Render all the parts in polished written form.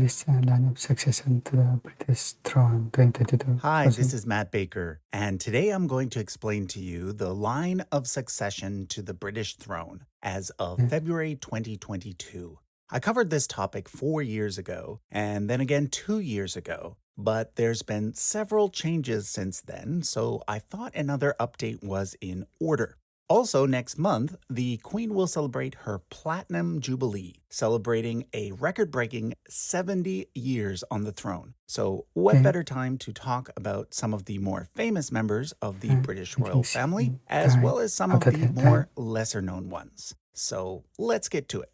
This line of succession to the British throne 2022. Hi, this is Matt Baker, and today I'm going to explain to you the line of succession to the British throne as of February 2022. I covered this topic 4 years ago, and then again 2 years ago, but there's been several changes since then, so I thought another update was in order. Also, next month, the Queen will celebrate her Platinum Jubilee, celebrating a record-breaking 70 years on the throne. So what better time to talk about some of the more famous members of the British royal family, as well as some of the more lesser-known ones. So let's get to it.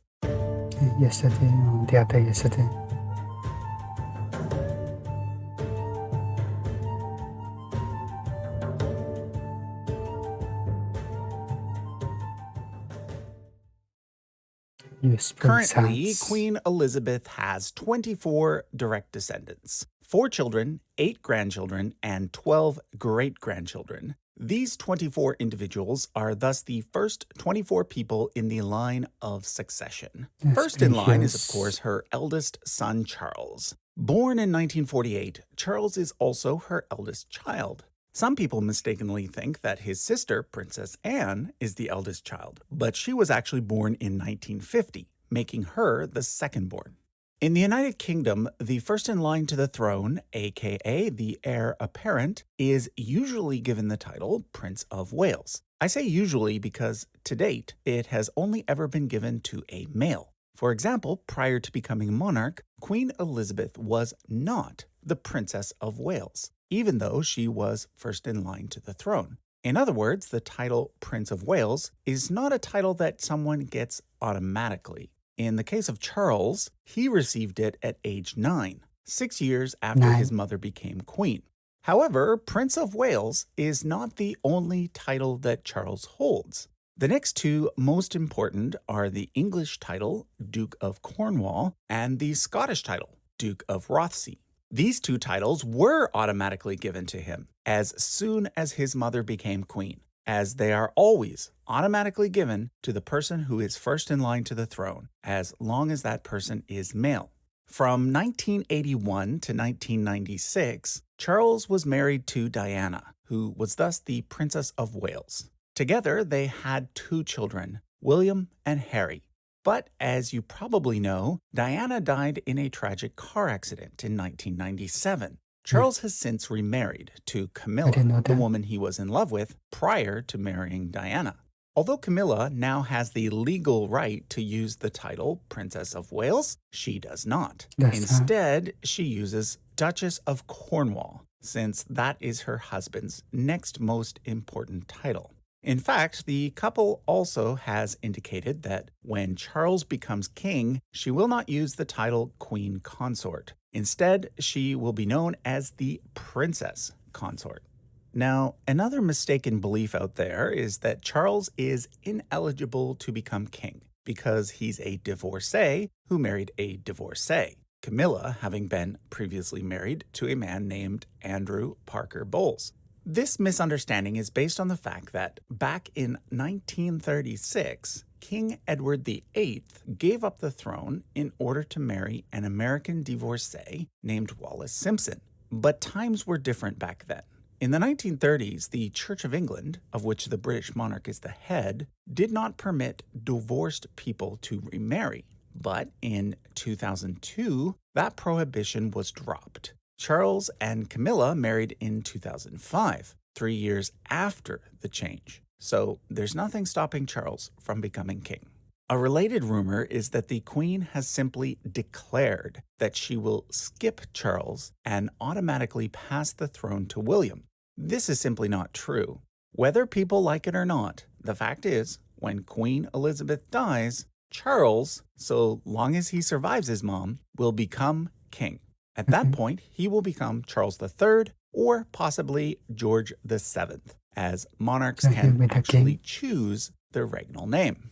Yesterday, the other yesterday. Currently, Queen Elizabeth has 24 direct descendants, 4 children, 8 grandchildren, and 12 great-grandchildren. These 24 individuals are thus the first 24 people in the line of succession. First in line is, of course, her eldest son, Charles. Born in 1948, Charles is also her eldest child. Some people mistakenly think that his sister, Princess Anne, is the eldest child, but she was actually born in 1950, making her the second-born. In the United Kingdom, the first in line to the throne, aka the heir apparent, is usually given the title Prince of Wales. I say usually because, to date, it has only ever been given to a male. For example, prior to becoming monarch, Queen Elizabeth was not the Princess of Wales, even though she was first in line to the throne. In other words, the title Prince of Wales is not a title that someone gets automatically. In the case of Charles, he received it at age 9, 6 years after his mother became queen. However, Prince of Wales is not the only title that Charles holds. The next two most important are the English title, Duke of Cornwall, and the Scottish title, Duke of Rothesay. These two titles were automatically given to him as soon as his mother became queen, as they are always automatically given to the person who is first in line to the throne, as long as that person is male. From 1981 to 1996, Charles was married to Diana, who was thus the Princess of Wales. Together, they had 2 children, William and Harry. But as you probably know, Diana died in a tragic car accident in 1997. Charles has since remarried to Camilla, the woman he was in love with prior to marrying Diana. Although Camilla now has the legal right to use the title Princess of Wales, she does not. Instead, she uses Duchess of Cornwall, since that is her husband's next most important title. In fact, the couple also has indicated that when Charles becomes king, she will not use the title Queen Consort. Instead, she will be known as the Princess Consort. Now, another mistaken belief out there is that Charles is ineligible to become king because he's a divorcee who married a divorcee, Camilla having been previously married to a man named Andrew Parker Bowles. This misunderstanding is based on the fact that back in 1936, King Edward VIII gave up the throne in order to marry an American divorcee named Wallis Simpson. But times were different back then. In the 1930s, the Church of England, of which the British monarch is the head, did not permit divorced people to remarry. But in 2002, that prohibition was dropped. Charles and Camilla married in 2005, 3 years after the change. So there's nothing stopping Charles from becoming king. A related rumor is that the Queen has simply declared that she will skip Charles and automatically pass the throne to William. This is simply not true. Whether people like it or not, the fact is, when Queen Elizabeth dies, Charles, so long as he survives his mom, will become king. At that point, he will become Charles III or possibly George VII, as monarchs can actually choose their regnal name.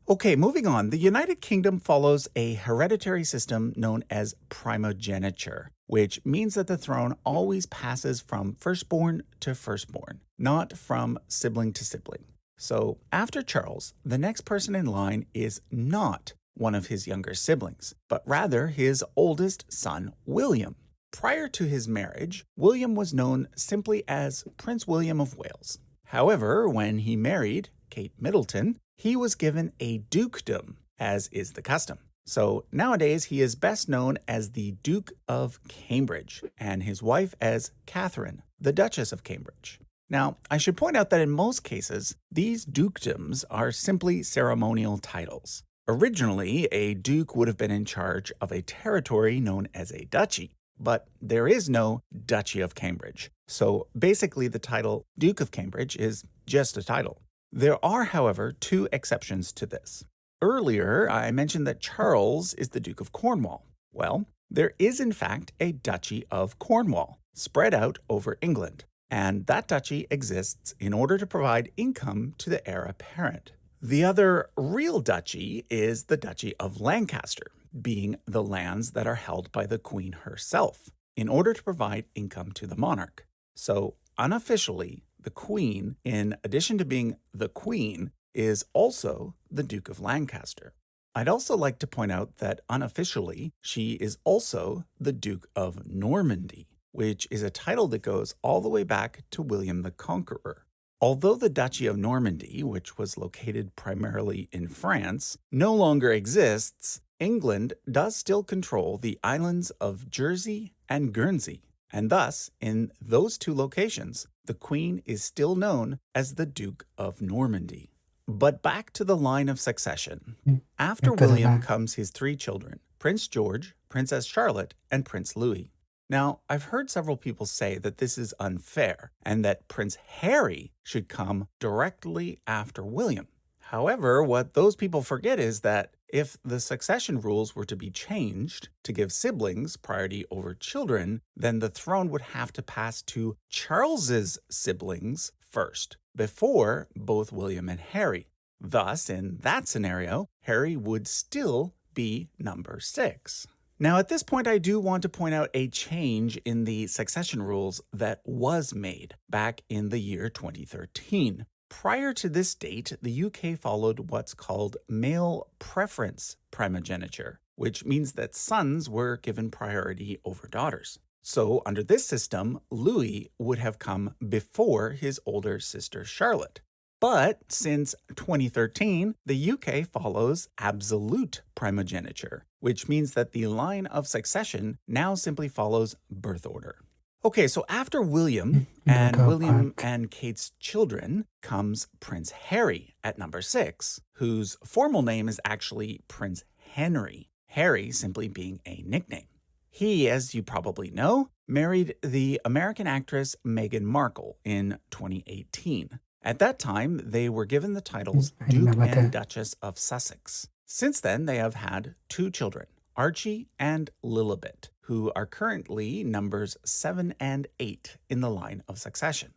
Okay, moving on. The United Kingdom follows a hereditary system known as primogeniture, which means that the throne always passes from firstborn to firstborn, not from sibling to sibling. So after Charles, the next person in line is not one of his younger siblings, but rather his oldest son, William. Prior to his marriage, William was known simply as Prince William of Wales. However, when he married Kate Middleton, he was given a dukedom, as is the custom. So nowadays, he is best known as the Duke of Cambridge, and his wife as Catherine, the Duchess of Cambridge. Now, I should point out that in most cases, these dukedoms are simply ceremonial titles. Originally, a duke would have been in charge of a territory known as a duchy, but there is no Duchy of Cambridge. So basically, the title Duke of Cambridge is just a title. There are, however, two exceptions to this. Earlier, I mentioned that Charles is the Duke of Cornwall. Well, there is in fact a Duchy of Cornwall spread out over England, and that duchy exists in order to provide income to the heir apparent. The other real duchy is the Duchy of Lancaster, being the lands that are held by the Queen herself, in order to provide income to the monarch. So unofficially, the Queen, in addition to being the Queen, is also the Duke of Lancaster. I'd also like to point out that unofficially, she is also the Duke of Normandy, which is a title that goes all the way back to William the Conqueror. Although the Duchy of Normandy, which was located primarily in France, no longer exists, England does still control the islands of Jersey and Guernsey, and thus, in those two locations, the Queen is still known as the Duke of Normandy. But back to the line of succession. After William comes his three children, Prince George, Princess Charlotte, and Prince Louis. Now, I've heard several people say that this is unfair and that Prince Harry should come directly after William. However, what those people forget is that if the succession rules were to be changed to give siblings priority over children, then the throne would have to pass to Charles's siblings first, before both William and Harry. Thus, in that scenario, Harry would still be number 6. Now, at this point, I do want to point out a change in the succession rules that was made back in the year 2013. Prior to this date, the UK followed what's called male preference primogeniture, which means that sons were given priority over daughters. So under this system, Louis would have come before his older sister Charlotte. But since 2013, the UK follows absolute primogeniture, which means that the line of succession now simply follows birth order. Okay, so after William and Kate's children comes Prince Harry at number 6, whose formal name is actually Prince Henry, Harry simply being a nickname. He, as you probably know, married the American actress Meghan Markle in 2018. At that time, they were given the titles Duke and Duchess of Sussex. Since then, they have had 2 children, Archie and Lilibet, who are currently numbers 7 and 8 in the line of succession.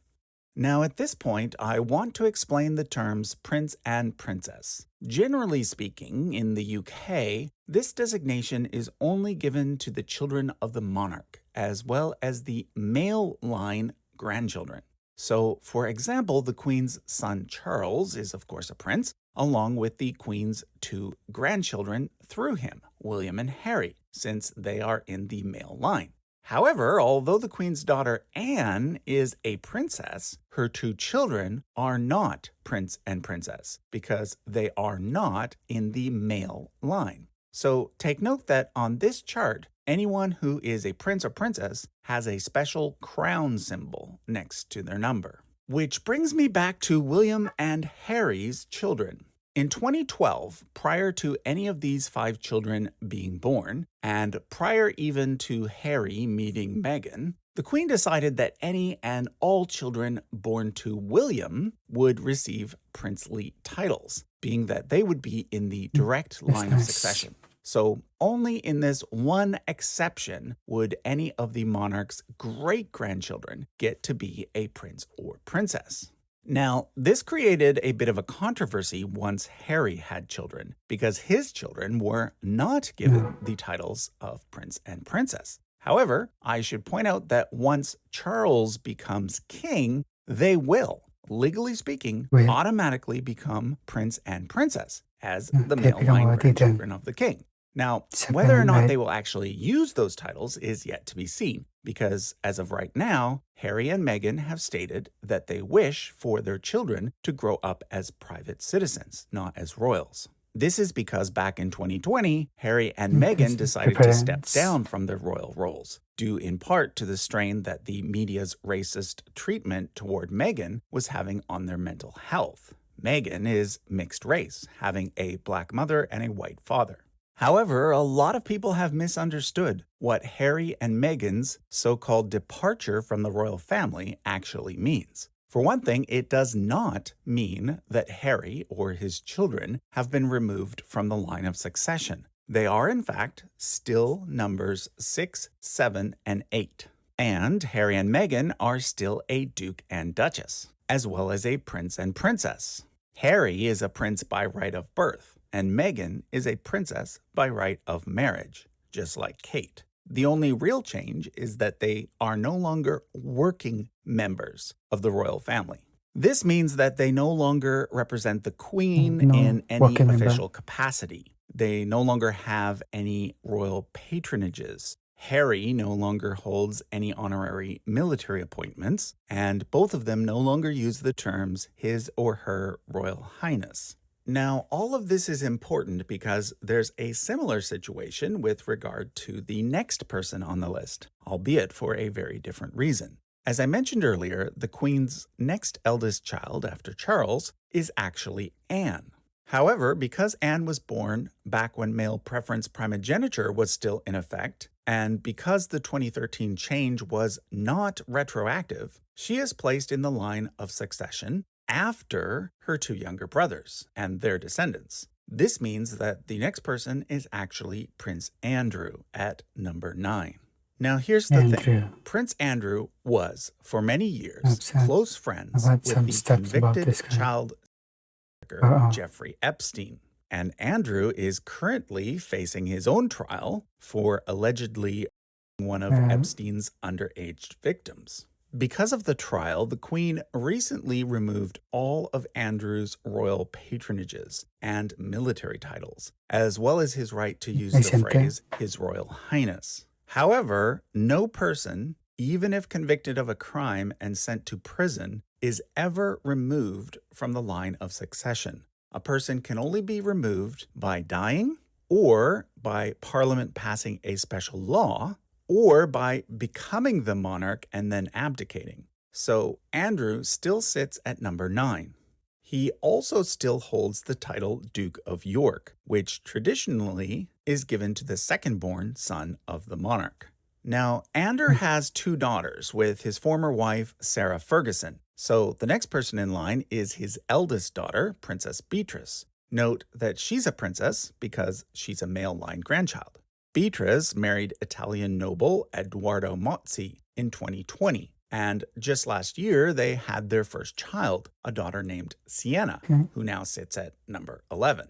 Now, at this point, I want to explain the terms prince and princess. Generally speaking, in the UK, this designation is only given to the children of the monarch, as well as the male line grandchildren. So, for example, the Queen's son Charles is, of course, a prince, along with the Queen's 2 grandchildren through him, William and Harry, since they are in the male line. However, although the Queen's daughter Anne is a princess, her 2 children are not prince and princess because they are not in the male line. So take note that on this chart, anyone who is a prince or princess has a special crown symbol next to their number. Which brings me back to William and Harry's children. In 2012, prior to any of these 5 children being born, and prior even to Harry meeting Meghan, the Queen decided that any and all children born to William would receive princely titles, being that they would be in the direct line of succession. So only in this one exception would any of the monarch's great-grandchildren get to be a prince or princess. Now, this created a bit of a controversy once Harry had children, because his children were not given the titles of prince and princess. However, I should point out that once Charles becomes king, they will, legally speaking, automatically become prince and princess. as the เทพ male พี่น้อง line ว่าที่เดิม grandchildren of the king. Now, ใช่ไหม whether or ไหม not they will actually use those titles is yet to be seen, because as of right now, Harry and Meghan have stated that they wish for their children to grow up as private citizens, not as royals. This is because back in 2020, Harry and Meghan decided to step down from their royal roles, due in part to the strain that the media's racist treatment toward Meghan was having on their mental health. Meghan is mixed race, having a black mother and a white father. However, a lot of people have misunderstood what Harry and Meghan's so-called departure from the royal family actually means. For one thing, it does not mean that Harry or his children have been removed from the line of succession. They are, in fact, still numbers 6, 7, and 8. And Harry and Meghan are still a duke and duchess, as well as a prince and princess. Harry is a prince by right of birth, and Meghan is a princess by right of marriage, just like Kate. The only real change is that they are no longer working members of the royal family. This means that they no longer represent the queen in any official capacity. They no longer have any royal patronages. Harry no longer holds any honorary military appointments, and both of them no longer use the terms His or Her Royal Highness. Now, all of this is important because there's a similar situation with regard to the next person on the list, albeit for a very different reason. As I mentioned earlier, the Queen's next eldest child after Charles is actually Anne. However, because Anne was born back when male preference primogeniture was still in effect, and because the 2013 change was not retroactive, she is placed in the line of succession after her two younger brothers and their descendants. This means that the next person is actually Prince Andrew at number 9. Now here's the thing. Prince Andrew was, for many years, close friends with the convicted child Jeffrey Epstein. And Andrew is currently facing his own trial for allegedly one of Epstein's underage victims. Because of the trial, the Queen recently removed all of Andrew's royal patronages and military titles, as well as his right to use the phrase His Royal Highness. However, no person, even if convicted of a crime and sent to prison, is ever removed from the line of succession. A person can only be removed by dying, or by Parliament passing a special law, or by becoming the monarch and then abdicating. So Andrew still sits at number 9. He also still holds the title Duke of York, which traditionally is given to the second-born son of the monarch. Now, Andrew has 2 daughters with his former wife, Sarah Ferguson. So the next person in line is his eldest daughter, Princess Beatrice. Note that she's a princess because she's a male line grandchild. Beatrice married Italian noble Edoardo Mozzi in 2020. And just last year, they had their first child, a daughter named Sienna, who now sits at number 11.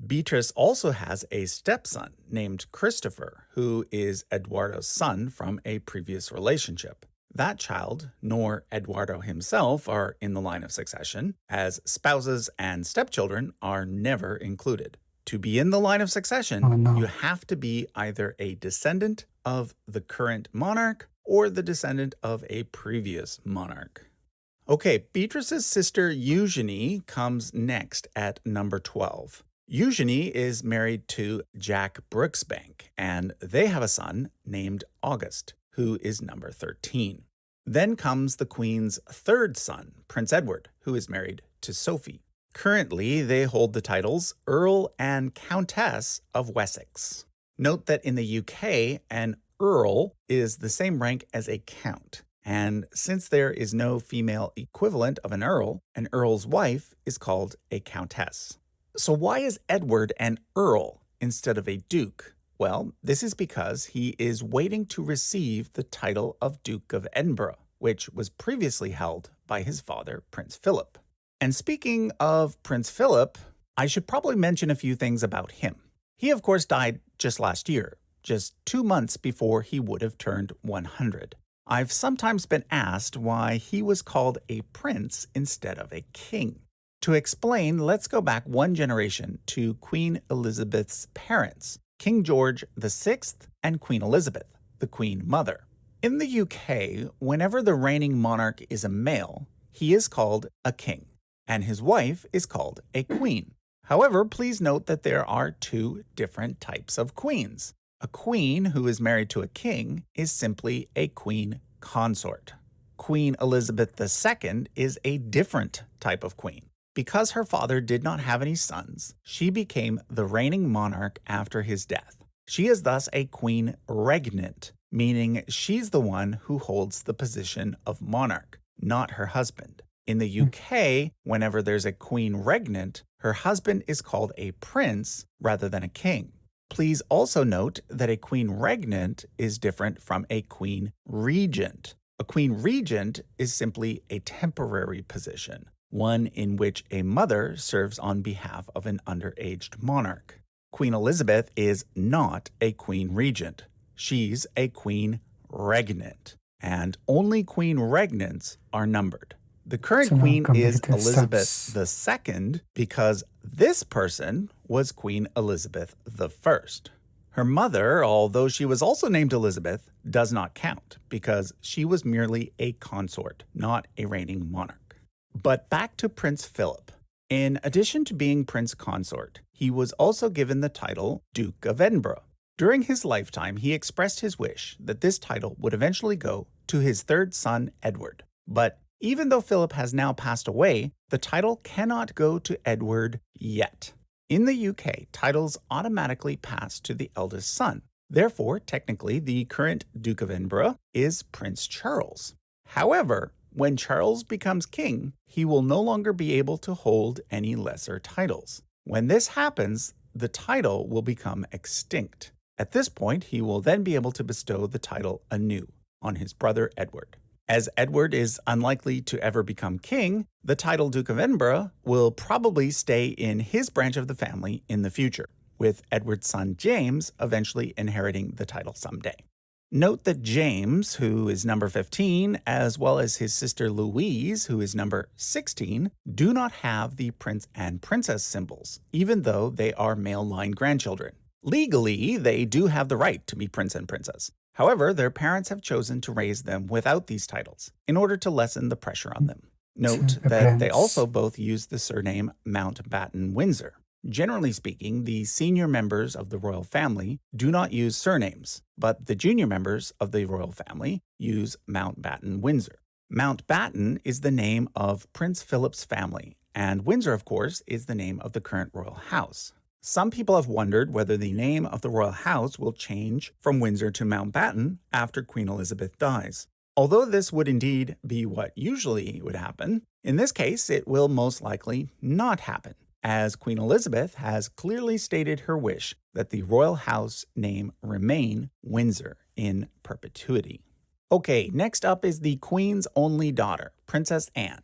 Beatrice also has a stepson named Christopher, who is Eduardo's son from a previous relationship. That child, nor Eduardo himself, are in the line of succession, as spouses and stepchildren are never included. To be in the line of succession, you have to be either a descendant of the current monarch or the descendant of a previous monarch. Okay, Beatrice's sister Eugenie comes next at number 12. Eugenie is married to Jack Brooksbank, and they have a son named August, who is number 13. Then comes the Queen's third son, Prince Edward, who is married to Sophie. Currently, they hold the titles Earl and Countess of Wessex. Note that in the UK, an Earl is the same rank as a Count. And since there is no female equivalent of an Earl's wife is called a Countess. So why is Edward an Earl instead of a Duke? Well, this is because he is waiting to receive the title of Duke of Edinburgh, which was previously held by his father, Prince Philip. And speaking of Prince Philip, I should probably mention a few things about him. He, of course, died just last year, just 2 months before he would have turned 100. I've sometimes been asked why he was called a prince instead of a king. To explain, let's go back one generation to Queen Elizabeth's parents, King George VI and Queen Elizabeth, the Queen Mother. In the UK, whenever the reigning monarch is a male, he is called a king, and his wife is called a queen. However, please note that there are two different types of queens. A queen who is married to a king is simply a queen consort. Queen Elizabeth II is a different type of queen. Because her father did not have any sons, she became the reigning monarch after his death. She is thus a queen regnant, meaning she's the one who holds the position of monarch, not her husband. In the UK, whenever there's a queen regnant, her husband is called a prince rather than a king. Please also note that a queen regnant is different from a queen regent. A queen regent is simply a temporary position, one in which a mother serves on behalf of an underaged monarch. Queen Elizabeth is not a queen regent. She's a queen regnant, and only queen regnants are numbered. The current queen is Elizabeth II because this person was Queen Elizabeth I. Her mother, although she was also named Elizabeth, does not count because she was merely a consort, not a reigning monarch. But back to Prince Philip. In addition to being Prince Consort, he was also given the title Duke of Edinburgh. During his lifetime, he expressed his wish that this title would eventually go to his third son, Edward. But even though Philip has now passed away, the title cannot go to Edward yet. In the UK, titles automatically pass to the eldest son. Therefore, technically, the current Duke of Edinburgh is Prince Charles. However, when Charles becomes king, he will no longer be able to hold any lesser titles. When this happens, the title will become extinct. At this point, he will then be able to bestow the title anew on his brother Edward. As Edward is unlikely to ever become king, the title Duke of Edinburgh will probably stay in his branch of the family in the future, with Edward's son James eventually inheriting the title someday. Note that James, who is number 15, as well as his sister Louise, who is number 16, do not have the prince and princess symbols, even though they are male line grandchildren. Legally, they do have the right to be prince and princess. However, their parents have chosen to raise them without these titles in order to lessen the pressure on them. Note that they also both use the surname Mountbatten-Windsor. Generally speaking, the senior members of the royal family do not use surnames, but the junior members of the royal family use Mountbatten-Windsor. Mountbatten is the name of Prince Philip's family, and Windsor, of course, is the name of the current royal house. Some people have wondered whether the name of the royal house will change from Windsor to Mountbatten after Queen Elizabeth dies. Although this would indeed be what usually would happen, in this case it will most likely not happen, as Queen Elizabeth has clearly stated her wish that the royal house name remain Windsor in perpetuity. Okay, next up is the Queen's only daughter, Princess Anne.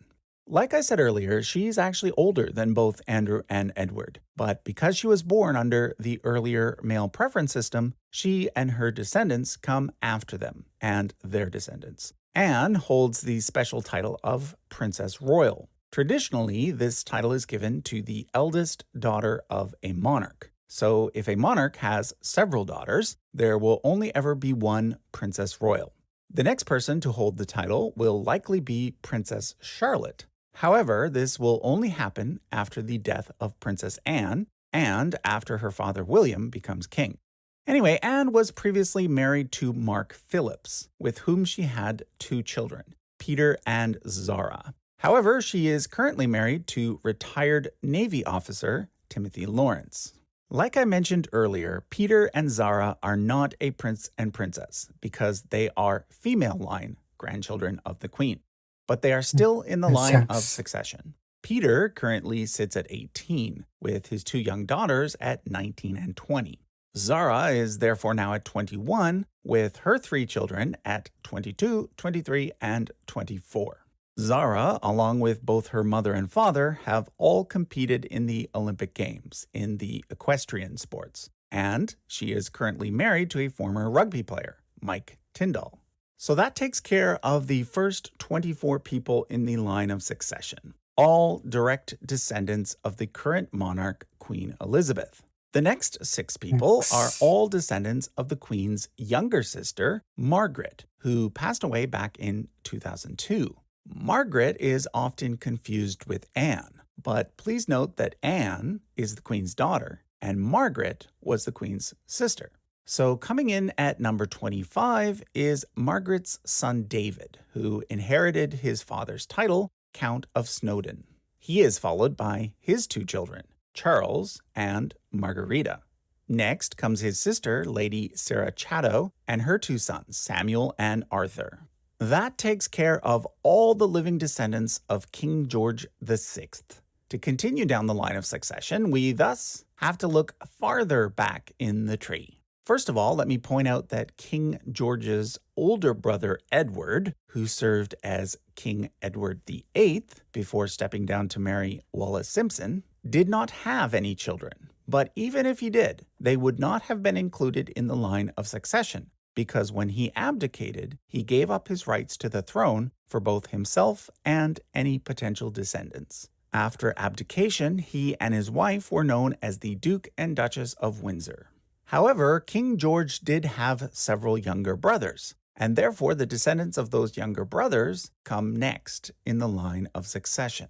Like I said earlier, she's actually older than both Andrew and Edward, but because she was born under the earlier male preference system, she and her descendants come after them and their descendants. Anne holds the special title of Princess Royal. Traditionally, this title is given to the eldest daughter of a monarch. So if a monarch has several daughters, there will only ever be one Princess Royal. The next person to hold the title will likely be Princess Charlotte. However, this will only happen after the death of Princess Anne and after her father William becomes king. Anyway, Anne was previously married to Mark Phillips, with whom she had 2 children, Peter and Zara. However, she is currently married to retired Navy officer Timothy Lawrence. Like I mentioned earlier, Peter and Zara are not a prince and princess because they are female line grandchildren of the Queen, but they are still in the line of succession. Peter currently sits at 18, with his 2 young daughters at 19 and 20. Zara is therefore now at 21, with her 3 children at 22, 23, and 24. Zara, along with both her mother and father, have all competed in the Olympic Games in the equestrian sports, and she is currently married to a former rugby player, Mike Tyndall. So that takes care of the first 24 people in the line of succession. all direct descendants of the current monarch, Queen Elizabeth. The next 6 people are all descendants of the Queen's younger sister, Margaret, who passed away back in 2002. Margaret is often confused with Anne, but please note that Anne is the Queen's daughter, and Margaret was the Queen's sister. So coming in at number 25 is Margaret's son David, who inherited his father's title, Count of Snowdon. He is followed by his 2 children, Charles and Margarita. Next comes his sister, Lady Sarah Chatto, and her 2 sons, Samuel and Arthur. That takes care of all the living descendants of King George VI. To continue down the line of succession, we thus have to look farther back in the tree. First of all, let me point out that King George's older brother Edward, who served as King Edward VIII before stepping down to marry Wallis Simpson, did not have any children. But even if he did, they would not have been included in the line of succession, because when he abdicated, he gave up his rights to the throne for both himself and any potential descendants. After abdication, he and his wife were known as the Duke and Duchess of Windsor. However, King George did have several younger brothers, and therefore the descendants of those younger brothers come next in the line of succession.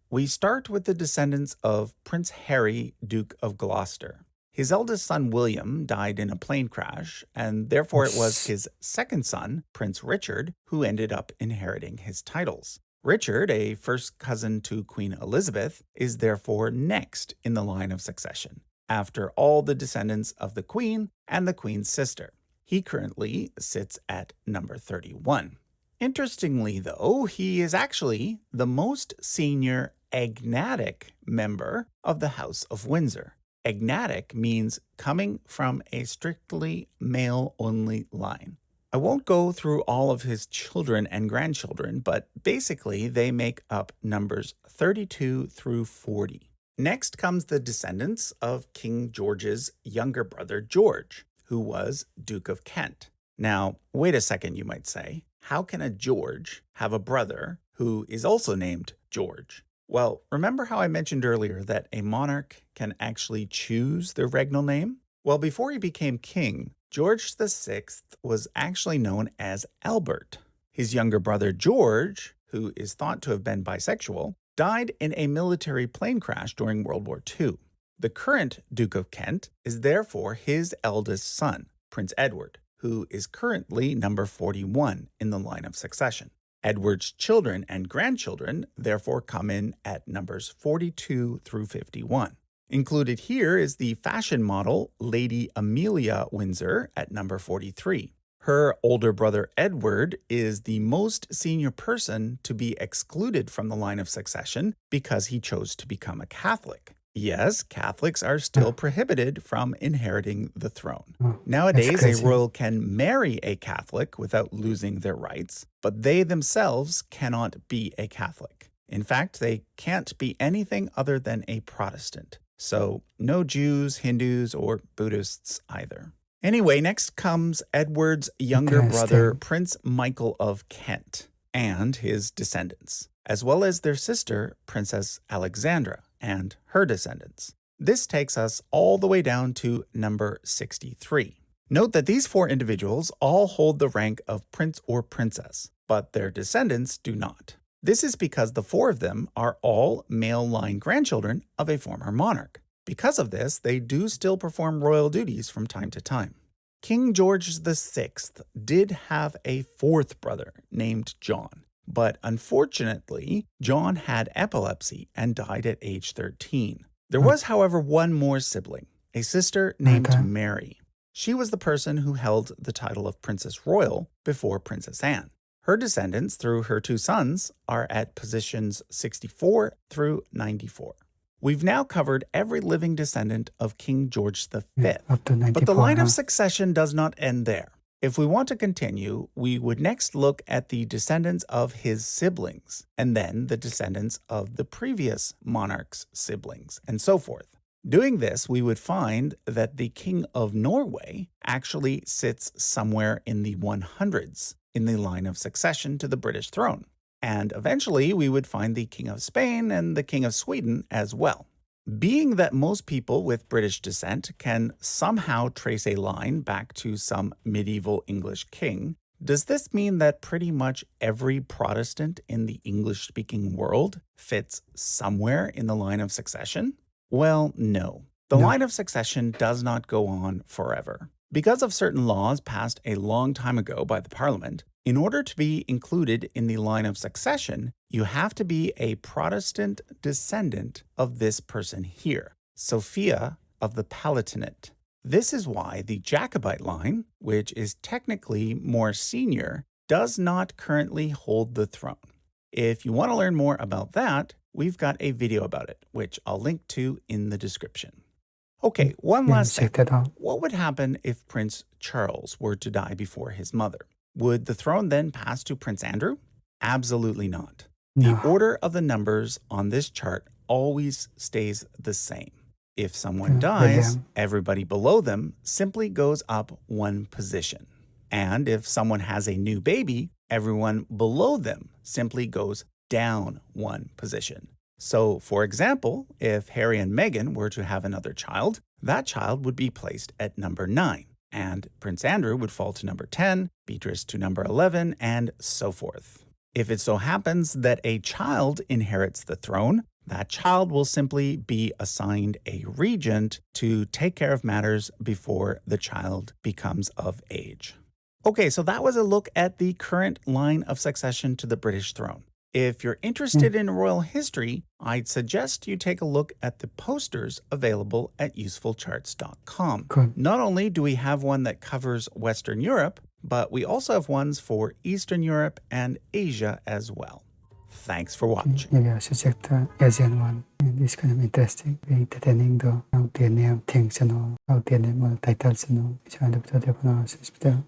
We start with the descendants of Prince Harry, Duke of Gloucester. His eldest son, William, died in a plane crash, and therefore it was his second son, Prince Richard, who ended up inheriting his titles. Richard, a first cousin to Queen Elizabeth, is therefore next in the line of succession, after all the descendants of the Queen and the Queen's sister. He currently sits at number 31. Interestingly, though, he is actually the most senior agnatic member of the House of Windsor. Agnatic means coming from a strictly male-only line. I won't go through all of his children and grandchildren, but basically they make up numbers 32 through 40. Next comes the descendants of King George's younger brother George, who was Duke of Kent. Now, wait a second, you might say. How can a George have a brother who is also named George? Well, remember how I mentioned earlier that a monarch can actually choose their regnal name? Well, before he became king, George VI was actually known as Albert. His younger brother George, who is thought to have been bisexual, died in a military plane crash during World War II. The current Duke of Kent is therefore his eldest son, Prince Edward, who is currently number 41 in the line of succession. Edward's children and grandchildren therefore come in at numbers 42 through 51. Included here is the fashion model Lady Amelia Windsor at number 43. Her older brother Edward is the most senior person to be excluded from the line of succession because he chose to become a Catholic. Yes, Catholics are still prohibited from inheriting the throne. Nowadays, a royal can marry a Catholic without losing their rights, but they themselves cannot be a Catholic. In fact, they can't be anything other than a Protestant. So no Jews, Hindus, or Buddhists either. Anyway, next comes Edward's younger brother, Prince Michael of Kent, and his descendants, as well as their sister, Princess Alexandra, and her descendants. This takes us all the way down to number 63. Note that these 4 individuals all hold the rank of prince or princess, but their descendants do not. This is because the 4 of them are all male line grandchildren of a former monarch. Because of this, they do still perform royal duties from time to time. King George VI did have a 4th brother named John, but unfortunately, John had epilepsy and died at age 13. There was, however, one more sibling, a sister named Mary. She was the person who held the title of Princess Royal before Princess Anne. Her descendants, through her 2 sons, are at positions 64 through 94. We've now covered every living descendant of King George V, up to 94, but the line of succession does not end there. If we want to continue, we would next look at the descendants of his siblings, and then the descendants of the previous monarch's siblings, and so forth. Doing this, we would find that the King of Norway actually sits somewhere in the 100s in the line of succession to the British throne. And eventually, we would find the King of Spain and the King of Sweden as well. Being that most people with British descent can somehow trace a line back to some medieval English king, does this mean that pretty much every Protestant in the English-speaking world fits somewhere in the line of succession? Well, no. The line of succession does not go on forever. Because of certain laws passed a long time ago by the Parliament, in order to be included in the line of succession, you have to be a Protestant descendant of this person here, Sophia of the Palatinate. This is why the Jacobite line, which is technically more senior, does not currently hold the throne. If you want to learn more about that, we've got a video about it, which I'll link to in the description. Okay, one last thing. What would happen if Prince Charles were to die before his mother? Would the throne then pass to Prince Andrew? Absolutely not. The order of the numbers on this chart always stays the same. If someone dies, everybody below them simply goes up one position. And if someone has a new baby, everyone below them simply goes down one position. So, for example, if Harry and Meghan were to have another child, that child would be placed at number 9, and Prince Andrew would fall to number 10, Beatrice to number 11, and so forth. If it so happens that a child inherits the throne, that child will simply be assigned a regent to take care of matters before the child becomes of age. Okay, so that was a look at the current line of succession to the British throne. If you're interested in royal history, I'd suggest you take a look at the posters available at usefulcharts.com. Not only do we have one that covers Western Europe, but we also have ones for Eastern Europe and Asia as well. Thanks for watching. Maybe I should check the Asian one. It's kind of interesting. Very entertaining though. How they name things and all. How they name all titles and all. Which I looked at the pronunciation.